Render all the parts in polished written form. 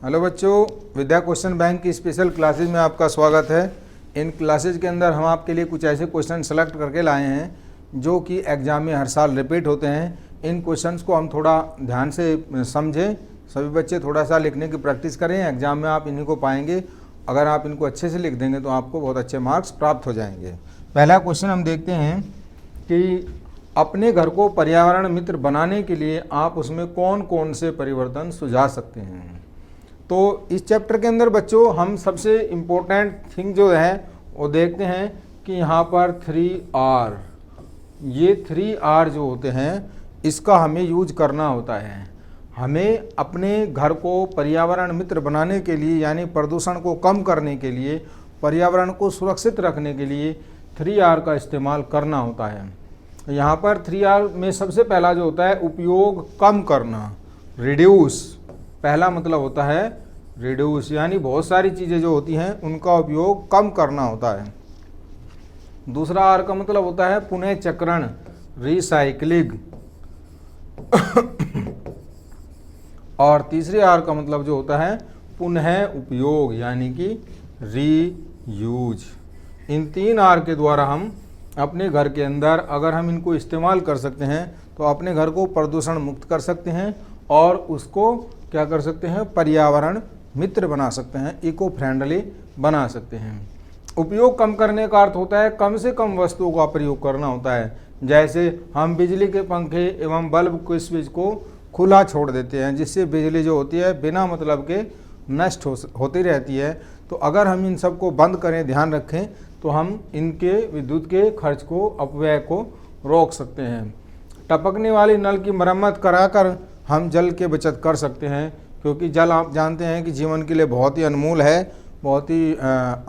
Hello बच्चों, विद्या question bank की special classes में आपका स्वागत है। इन क्लासेज के अंदर हम आपके लिए कुछ ऐसे क्वेश्चन सेलेक्ट करके लाए हैं जो कि एग्ज़ाम में हर साल रिपीट होते हैं। इन क्वेश्चंस को हम थोड़ा ध्यान से समझें। सभी बच्चे थोड़ा सा लिखने की प्रैक्टिस करें, एग्ज़ाम में आप इन्हीं को पाएंगे। अगर आप इनको अच्छे से लिख देंगे तो आपको बहुत अच्छे मार्क्स प्राप्त हो जाएंगे। पहला क्वेश्चन हम देखते हैं कि अपने घर को पर्यावरण मित्र बनाने के लिए आप उसमें कौन कौन से परिवर्तन सुझा सकते हैं। तो इस चैप्टर के अंदर बच्चों हम सबसे इम्पोर्टेंट थिंग जो है वो देखते हैं कि यहाँ पर 3R, ये 3R जो होते हैं इसका हमें यूज करना होता है। हमें अपने घर को पर्यावरण मित्र बनाने के लिए, यानी प्रदूषण को कम करने के लिए, पर्यावरण को सुरक्षित रखने के लिए 3R का इस्तेमाल करना होता है। यहाँ पर 3R में सबसे पहला जो होता है उपयोग कम करना, रिड्यूस। पहला मतलब होता है रिड्यूस, यानी बहुत सारी चीज़ें जो होती हैं उनका उपयोग कम करना होता है। दूसरा आर का मतलब होता है पुनः चक्रण, रिसाइक्लिंग। और तीसरे आर का मतलब जो होता है पुनः उपयोग, यानी कि रीयूज। इन 3 आर के द्वारा हम अपने घर के अंदर अगर हम इनको इस्तेमाल कर सकते हैं तो अपने घर को प्रदूषण मुक्त कर सकते हैं और उसको क्या कर सकते हैं, पर्यावरण मित्र बना सकते हैं, इको फ्रेंडली बना सकते हैं। उपयोग कम करने का अर्थ होता है कम से कम वस्तुओं का प्रयोग करना होता है। जैसे हम बिजली के पंखे एवं बल्ब के स्विच को खुला छोड़ देते हैं, जिससे बिजली जो होती है बिना मतलब के नष्ट होती रहती है। तो अगर हम इन सब को बंद करें, ध्यान रखें, तो हम इनके विद्युत के खर्च को, अपव्यय को रोक सकते हैं। टपकने वाली नल की मरम्मत कराकर हम जल के बचत कर सकते हैं, क्योंकि जल आप जानते हैं कि जीवन के लिए बहुत ही अनमोल है, बहुत ही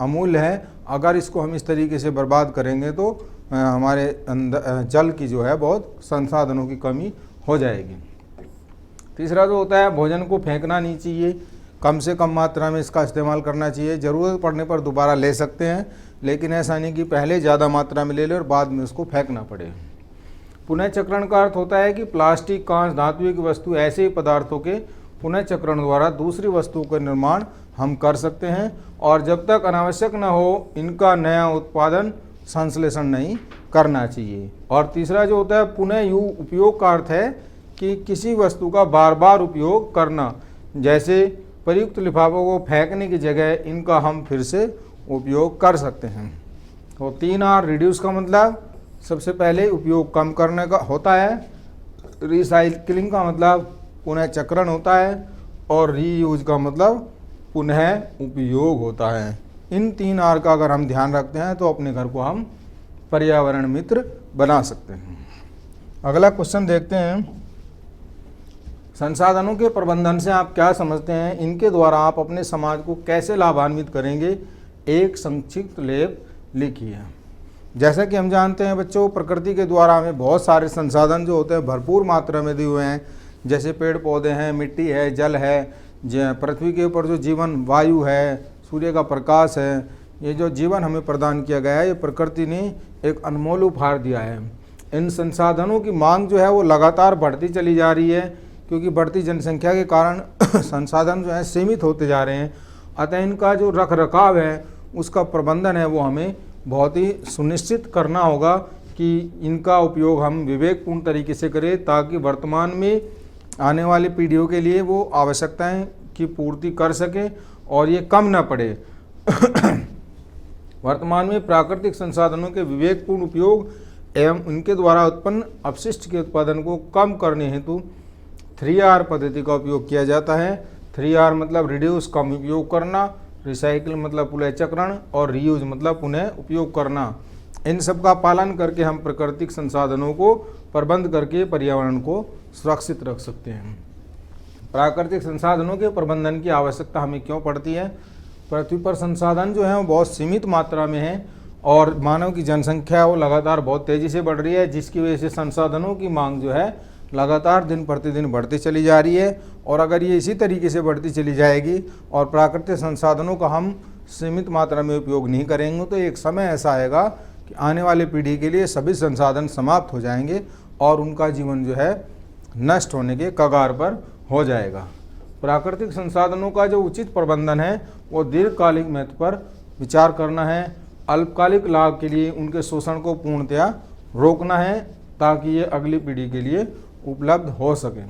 अमूल्य है। अगर इसको हम इस तरीके से बर्बाद करेंगे तो हमारे अंदर जल की जो है बहुत संसाधनों की कमी हो जाएगी। तीसरा जो होता है भोजन को फेंकना नहीं चाहिए, कम से कम मात्रा में इसका इस्तेमाल करना चाहिए। ज़रूरत पड़ने पर दोबारा ले सकते हैं, लेकिन ऐसा नहीं कि पहले ज़्यादा मात्रा में ले लें और बाद में उसको फेंकना पड़े। पुनः चक्रण का अर्थ होता है कि प्लास्टिक, कांच, धातु की वस्तु, ऐसे ही पदार्थों के पुनः चक्रण द्वारा दूसरी वस्तुओं का निर्माण हम कर सकते हैं और जब तक अनावश्यक न हो इनका नया उत्पादन, संश्लेषण नहीं करना चाहिए। और तीसरा जो होता है पुनः उपयोग का अर्थ है कि किसी वस्तु का बार बार उपयोग करना। जैसे प्रयुक्त लिफाफों को फेंकने की जगह इनका हम फिर से उपयोग कर सकते हैं। तो 3R रिड्यूस का मतलब सबसे पहले उपयोग कम करने का होता है, रिसाइक्लिंग का मतलब पुनः चक्रण होता है और रीयूज का मतलब पुनः उपयोग होता है। इन 3R का अगर हम ध्यान रखते हैं तो अपने घर को हम पर्यावरण मित्र बना सकते हैं। अगला क्वेश्चन देखते हैं, संसाधनों के प्रबंधन से आप क्या समझते हैं, इनके द्वारा आप अपने समाज को कैसे लाभान्वित करेंगे, एक संक्षिप्त लेख लिखिए। जैसा कि हम जानते हैं बच्चों, प्रकृति के द्वारा हमें बहुत सारे संसाधन जो होते हैं भरपूर मात्रा में दिए हुए हैं। जैसे पेड़ पौधे हैं, मिट्टी है, जल है, पृथ्वी के ऊपर जो जीवन, वायु है, सूर्य का प्रकाश है, ये जो जीवन हमें प्रदान किया गया है, ये प्रकृति ने एक अनमोल उपहार दिया है। इन संसाधनों की मांग जो है वो लगातार बढ़ती चली जा रही है, क्योंकि बढ़ती जनसंख्या के कारण संसाधन जो है सीमित होते जा रहे हैं। अतः इनका जो रख रखाव है, उसका प्रबंधन है, वो हमें बहुत ही सुनिश्चित करना होगा कि इनका उपयोग हम विवेकपूर्ण तरीके से करें, ताकि वर्तमान में आने वाली पीढ़ियों के लिए वो आवश्यकताएं की पूर्ति कर सकें और ये कम न पड़े। वर्तमान में प्राकृतिक संसाधनों के विवेकपूर्ण उपयोग एवं उनके द्वारा उत्पन्न अपशिष्ट के उत्पादन को कम करने हेतु 3R पद्धति का उपयोग किया जाता है। 3R मतलब रिड्यूस, कम उपयोग करना, रिसाइकिल मतलब पुनः चक्रण और रीयूज मतलब पुनः उपयोग करना। इन सब का पालन करके हम प्राकृतिक संसाधनों को प्रबंध करके पर्यावरण को सुरक्षित रख सकते हैं। प्राकृतिक संसाधनों के प्रबंधन की आवश्यकता हमें क्यों पड़ती है? पृथ्वी पर संसाधन जो है वो बहुत सीमित मात्रा में है और मानव की जनसंख्या वो लगातार बहुत तेज़ी से बढ़ रही है, जिसकी वजह से संसाधनों की मांग जो है लगातार दिन प्रतिदिन बढ़ती चली जा रही है। और अगर ये इसी तरीके से बढ़ती चली जाएगी और प्राकृतिक संसाधनों का हम सीमित मात्रा में उपयोग नहीं करेंगे तो एक समय ऐसा आएगा कि आने वाली पीढ़ी के लिए सभी संसाधन समाप्त हो जाएंगे और उनका जीवन जो है नष्ट होने के कगार पर हो जाएगा। प्राकृतिक संसाधनों का जो उचित प्रबंधन है वो दीर्घकालिक महत्व पर विचार करना है। अल्पकालिक लाभ के लिए उनके शोषण को पूर्णतया रोकना है ताकि ये अगली पीढ़ी के लिए उपलब्ध हो सके।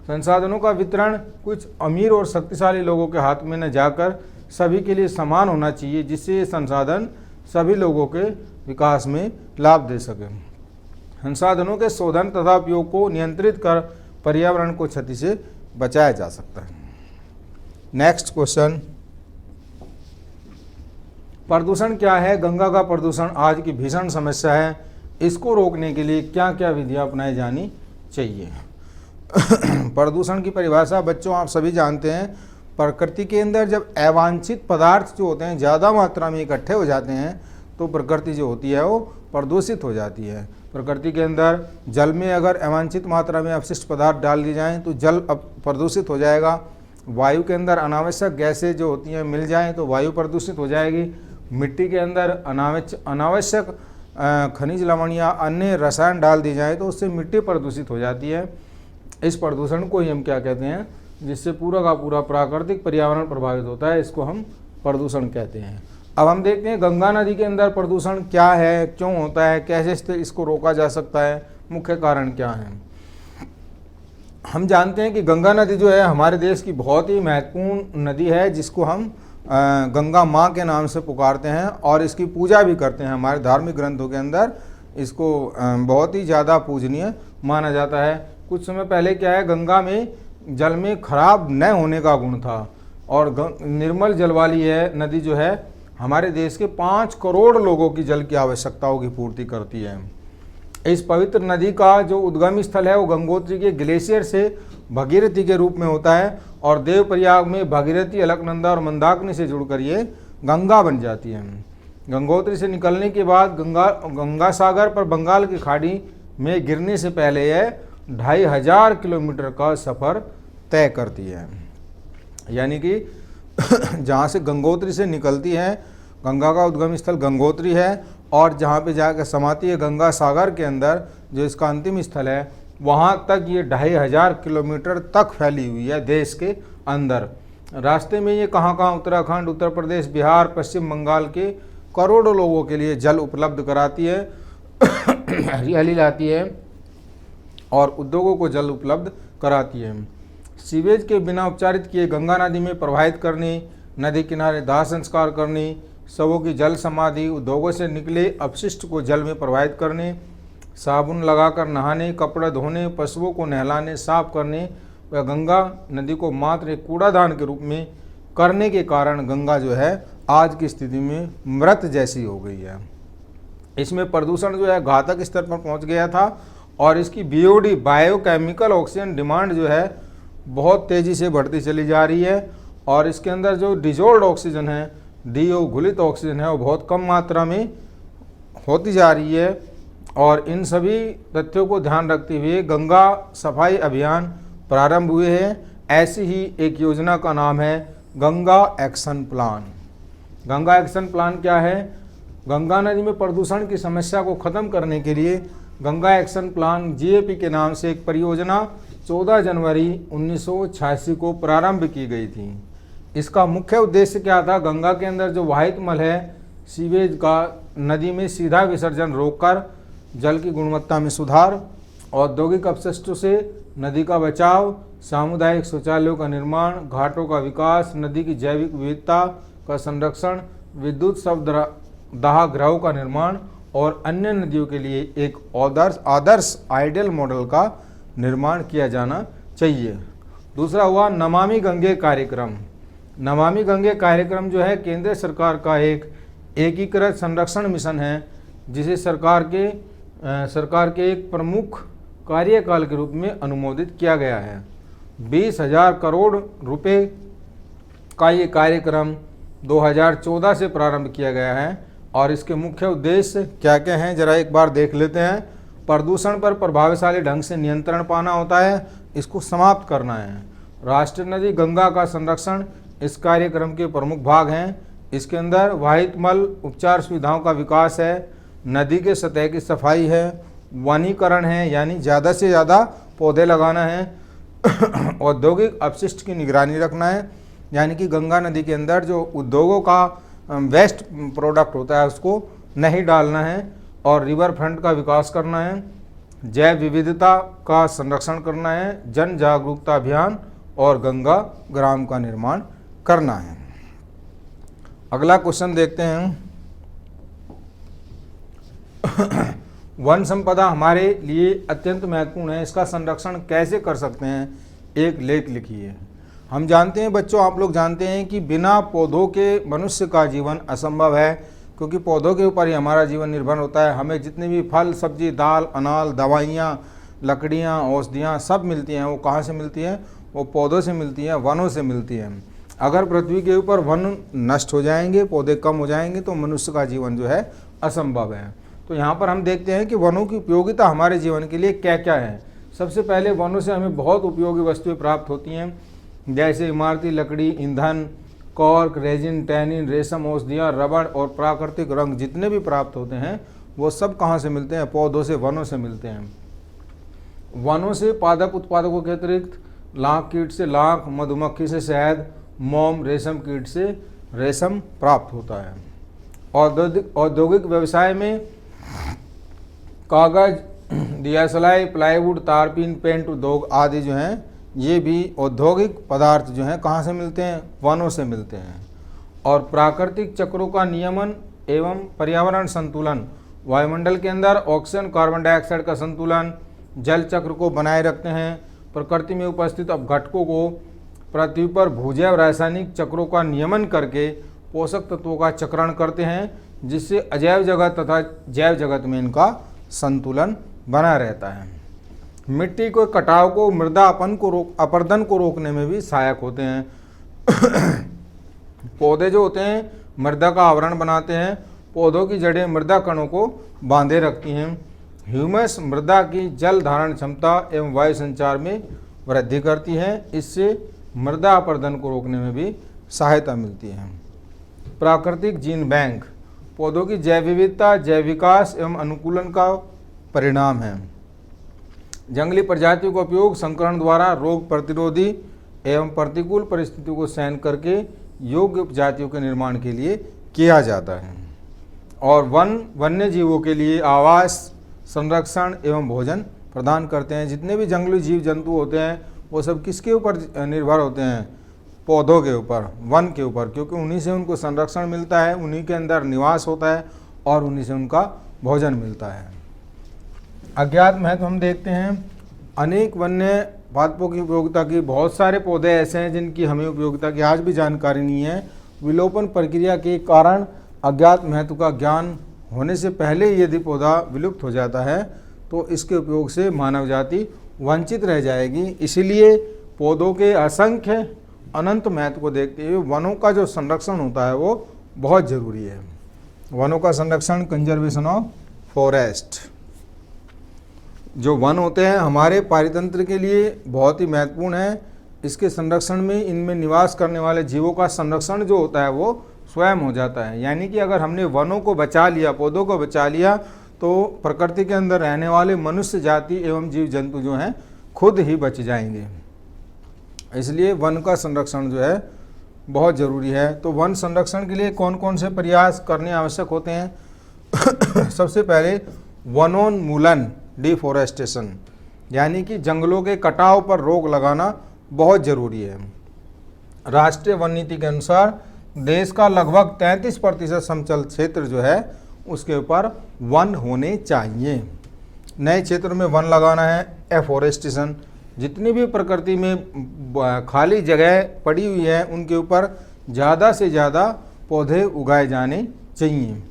संसाधनों का वितरण कुछ अमीर और शक्तिशाली लोगों के हाथ में न जाकर सभी के लिए समान होना चाहिए, जिससे ये संसाधन सभी लोगों के विकास में लाभ दे सके। संसाधनों के शोधन तथा उपयोग को नियंत्रित कर पर्यावरण को क्षति से बचाया जा सकता है। नेक्स्ट क्वेश्चन, प्रदूषण क्या है? गंगा का प्रदूषण आज की भीषण समस्या है। इसको रोकने के लिए क्या क्या विधियां अपनाई जानी चाहिए? प्रदूषण की परिभाषा बच्चों आप सभी जानते हैं। प्रकृति के अंदर जब अवांछित पदार्थ जो होते हैं ज़्यादा मात्रा में इकट्ठे हो जाते हैं तो प्रकृति जो होती है वो प्रदूषित हो जाती है। प्रकृति के अंदर जल में अगर अवांछित मात्रा में अपशिष्ट पदार्थ डाल दिए जाएँ तो जल प्रदूषित हो जाएगा। वायु के अंदर अनावश्यक गैसें जो होती हैं मिल जाएँ तो वायु प्रदूषित हो जाएगी। मिट्टी के अंदर अनावश्यक खनिज लवण या अन्य रसायन डाल दी जाए तो उससे मिट्टी प्रदूषित हो जाती है। इस प्रदूषण को ही हम क्या कहते हैं, जिससे पूरा का पूरा प्राकृतिक पर्यावरण प्रभावित होता है, इसको हम प्रदूषण कहते हैं। अब हम देखते हैं गंगा नदी के अंदर प्रदूषण क्या है, क्यों होता है, कैसे इसको रोका जा सकता है, मुख्य कारण क्या है। हम जानते हैं कि गंगा नदी जो है हमारे देश की बहुत ही महत्वपूर्ण नदी है, जिसको हम गंगा माँ के नाम से पुकारते हैं और इसकी पूजा भी करते हैं। हमारे धार्मिक ग्रंथों के अंदर इसको बहुत ही ज़्यादा पूजनीय माना जाता है। कुछ समय पहले क्या है, गंगा में जल में खराब न होने का गुण था और निर्मल जल वाली है नदी जो है हमारे देश के 5 करोड़ लोगों की जल की आवश्यकताओं की पूर्ति करती है। इस पवित्र नदी का जो उद्गम स्थल है वो गंगोत्री के ग्लेशियर से भगीरथी के रूप में होता है और देवप्रयाग में भगीरथी, अलकनंदा और मंदाकिनी से जुड़कर ये गंगा बन जाती है। गंगोत्री से निकलने के बाद गंगा सागर पर बंगाल की खाड़ी में गिरने से पहले यह 2500 किलोमीटर का सफ़र तय करती है। यानी कि जहाँ से गंगोत्री से निकलती है, गंगा का उद्गम स्थल गंगोत्री है और जहाँ पे जाकर समाती है गंगा सागर के अंदर जो इसका अंतिम स्थल है, वहाँ तक ये 2500 किलोमीटर तक फैली हुई है देश के अंदर। रास्ते में ये कहाँ उत्तराखंड, उत्तर प्रदेश, बिहार, पश्चिम बंगाल के करोड़ों लोगों के लिए जल उपलब्ध कराती है, हरियाली लाती है और उद्योगों को जल उपलब्ध कराती है। सीवेज के बिना उपचारित किए गंगा नदी में प्रवाहित करनी, नदी किनारे दाह संस्कार करनी, शवों की जल समाधि, उद्योगों से निकले अपशिष्ट को जल में प्रवाहित करने, साबुन लगाकर नहाने, कपड़े धोने, पशुओं को नहलाने, साफ करने व गंगा नदी को मात्र एक कूड़ादान के रूप में करने के कारण गंगा जो है आज की स्थिति में मृत जैसी हो गई है। इसमें प्रदूषण जो है घातक स्तर पर पहुंच गया था और इसकी बीओडी बायोकेमिकल ऑक्सीजन डिमांड जो है बहुत तेज़ी से बढ़ती चली जा रही है और इसके अंदर जो डिजोल्ड ऑक्सीजन है, डीओ घुलित ऑक्सीजन है, वो बहुत कम मात्रा में होती जा रही है। और इन सभी तथ्यों को ध्यान रखते हुए गंगा सफाई अभियान प्रारंभ हुए हैं। ऐसी ही एक योजना का नाम है Ganga action plan. Ganga action plan क्या है? गंगा नदी में प्रदूषण की समस्या को ख़त्म करने के लिए गंगा एक्शन प्लान जीएपी के नाम से एक परियोजना 14 जनवरी 1986 को प्रारंभ की गई थी। इसका मुख्य उद्देश्य क्या था? गंगा के अंदर जो वाहित मल है, सीवेज का नदी में सीधा विसर्जन रोककर जल की गुणवत्ता में सुधार, औद्योगिक अपशिष्टों से नदी का बचाव, सामुदायिक शौचालयों का निर्माण, घाटों का विकास, नदी की जैविक विविधता का संरक्षण, विद्युत शवदाह गृहों का निर्माण और अन्य नदियों के लिए एक आदर्श आइडियल मॉडल का निर्माण किया जाना चाहिए। दूसरा हुआ नमामि गंगे कार्यक्रम। नमामि गंगे कार्यक्रम जो है केंद्र सरकार का एक एकीकृत संरक्षण मिशन है, जिसे सरकार के एक प्रमुख कार्यकाल के रूप में अनुमोदित किया गया है। 20,000 करोड़ रुपए का ये कार्यक्रम 2014 से प्रारंभ किया गया है और इसके मुख्य उद्देश्य क्या क्या हैं जरा एक बार देख लेते हैं। प्रदूषण पर प्रभावशाली ढंग से नियंत्रण पाना होता है, इसको समाप्त करना है। राष्ट्रीय नदी गंगा का संरक्षण इस कार्यक्रम के प्रमुख भाग हैं। इसके अंदर वाहित मल उपचार सुविधाओं का विकास है, नदी के सतह की सफाई है, वनीकरण है यानी ज़्यादा से ज़्यादा पौधे लगाना है, औद्योगिक अपशिष्ट की निगरानी रखना है, यानी कि गंगा नदी के अंदर जो उद्योगों का वेस्ट प्रोडक्ट होता है उसको नहीं डालना है। और रिवर फ्रंट का विकास करना है, जैव विविधता का संरक्षण करना है, जन जागरूकता अभियान और गंगा ग्राम का निर्माण करना है। अगला क्वेश्चन देखते हैं। वन संपदा हमारे लिए अत्यंत महत्वपूर्ण है, इसका संरक्षण कैसे कर सकते हैं, एक लेख लिखिए। हम जानते हैं बच्चों, आप लोग जानते हैं कि बिना पौधों के मनुष्य का जीवन असंभव है, क्योंकि पौधों के ऊपर ही हमारा जीवन निर्भर होता है। हमें जितने भी फल, सब्जी, दाल, अनाज, दवाइयाँ, लकड़ियाँ, औषधियाँ सब मिलती हैं, वो कहाँ से मिलती हैं? वो पौधों से मिलती हैं, वनों से मिलती हैं। अगर पृथ्वी के ऊपर वन नष्ट हो जाएंगे, पौधे कम हो जाएंगे, तो मनुष्य का जीवन जो है असंभव है। तो यहाँ पर हम देखते हैं कि वनों की उपयोगिता हमारे जीवन के लिए क्या क्या है। सबसे पहले वनों से हमें बहुत उपयोगी वस्तुएं प्राप्त होती हैं, जैसे इमारती लकड़ी, ईंधन, कॉर्क, रेजिन, टैनिन, रेशम, औषधियाँ, रबड़ और प्राकृतिक रंग जितने भी प्राप्त होते हैं वो सब कहाँ से मिलते हैं? पौधों से, वनों से मिलते हैं। वनों से पादप उत्पादकों के अतिरिक्त लाख कीट से लाख, मधुमक्खी से शहद, मोम, रेशम कीट से रेशम प्राप्त होता है। औद्योगिक व्यवसाय में कागज, दियासलाई, प्लाईवुड, तारपीन, पेंट उद्योग आदि जो हैं, ये भी औद्योगिक पदार्थ जो हैं कहाँ से मिलते हैं? वनों से मिलते हैं। और प्राकृतिक चक्रों का नियमन एवं पर्यावरण संतुलन, वायुमंडल के अंदर ऑक्सीजन, कार्बन डाइऑक्साइड का संतुलन, जल चक्र को बनाए रखते हैं। प्रकृति में उपस्थित अपघटकों को पृथ्वी पर भूजैव रासायनिक चक्रों का नियमन करके पोषक तत्वों का चक्रण करते हैं, जिससे अजैव जगत तथा जैव जगत में इनका संतुलन बना रहता है। मिट्टी को कटाव को, मृदा अपरदन को रोकने में भी सहायक होते हैं। पौधे जो होते हैं मृदा का आवरण बनाते हैं। पौधों की जड़ें मृदा कणों को बांधे रखती हैं। ह्यूमस मृदा की जल धारण क्षमता एवं वायु संचार में वृद्धि करती है। इससे मृदा अपरदन को रोकने में भी सहायता मिलती है। प्राकृतिक जीन बैंक पौधों की जैव विविधता, जैव विकास एवं अनुकूलन का परिणाम है। जंगली प्रजातियों का उपयोग संकरण द्वारा रोग प्रतिरोधी एवं प्रतिकूल परिस्थितियों को सहन करके योग्य प्रजातियों के निर्माण के लिए किया जाता है। और वन्य जीवों के लिए आवास, संरक्षण एवं भोजन प्रदान करते हैं। जितने भी जंगली जीव जंतु होते हैं वो सब किसके ऊपर निर्भर होते हैं? पौधों के ऊपर, वन के ऊपर, क्योंकि उन्हीं से उनको संरक्षण मिलता है, उन्हीं के अंदर निवास होता है और उन्हीं से उनका भोजन मिलता है। अज्ञात महत्व हम देखते हैं। अनेक वन्य पादपों की उपयोगिता की, बहुत सारे पौधे ऐसे हैं जिनकी हमें उपयोगिता की आज भी जानकारी नहीं है। विलोपन प्रक्रिया के कारण अज्ञात महत्व का ज्ञान होने से पहले यदि पौधा विलुप्त हो जाता है तो इसके उपयोग से मानव जाति वंचित रह जाएगी। इसीलिए पौधों के असंख्य अनंत महत्व को देखते हुए वनों का जो संरक्षण होता है वो बहुत ज़रूरी है। वनों का संरक्षण, कंजर्वेशन ऑफ फॉरेस्ट। जो वन होते हैं हमारे पारितंत्र के लिए बहुत ही महत्वपूर्ण है। इसके संरक्षण में इनमें निवास करने वाले जीवों का संरक्षण जो होता है वो स्वयं हो जाता है। यानी कि अगर हमने वनों को बचा लिया, पौधों को बचा लिया, तो प्रकृति के अंदर रहने वाले मनुष्य जाति एवं जीव जंतु जो हैं खुद ही बच जाएंगे। इसलिए वन का संरक्षण जो है बहुत ज़रूरी है। तो वन संरक्षण के लिए कौन कौन से प्रयास करने आवश्यक होते हैं? सबसे पहले वनोन्मूलन, डिफोरेस्टेशन, यानी कि जंगलों के कटाव पर रोक लगाना बहुत ज़रूरी है। राष्ट्रीय वन नीति के अनुसार देश का लगभग 33% समतल क्षेत्र जो है उसके ऊपर वन होने चाहिए। नए क्षेत्र में वन लगाना है एफोरेस्टेशन। जितनी भी प्रकृति में खाली जगह पड़ी हुई है उनके ऊपर ज़्यादा से ज़्यादा पौधे उगाए जाने चाहिए।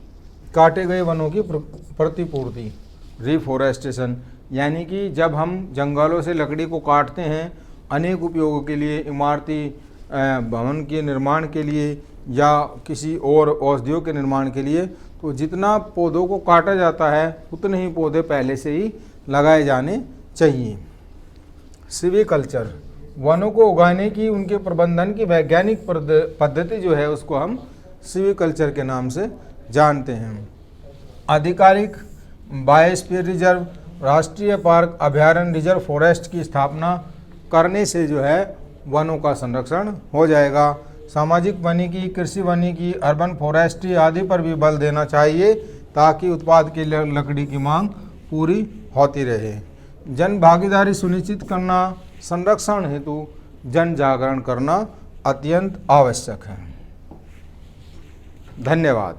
काटे गए वनों की प्रतिपूर्ति, रिफोरेस्टेशन, यानी कि जब हम जंगलों से लकड़ी को काटते हैं अनेक उपयोगों के लिए, इमारती भवन के निर्माण के लिए या किसी और औषधियों के निर्माण के लिए, तो जितना पौधों को काटा जाता है उतने ही पौधे पहले से ही लगाए जाने चाहिए। सिविकल्चर, वनों को उगाने की, उनके प्रबंधन की वैज्ञानिक पद्धति जो है उसको हम सिविकल्चर के नाम से जानते हैं। आधिकारिक बायोस्फीयर रिजर्व, राष्ट्रीय पार्क, अभयारण्य, रिजर्व फॉरेस्ट की स्थापना करने से जो है वनों का संरक्षण हो जाएगा। सामाजिक वानिकी, कृषि वानिकी, अर्बन फॉरेस्ट्री आदि पर भी बल देना चाहिए ताकि उत्पाद की लकड़ी की मांग पूरी होती रहे। जन भागीदारी सुनिश्चित करना, संरक्षण हेतु जन जागरण करना अत्यंत आवश्यक है। धन्यवाद।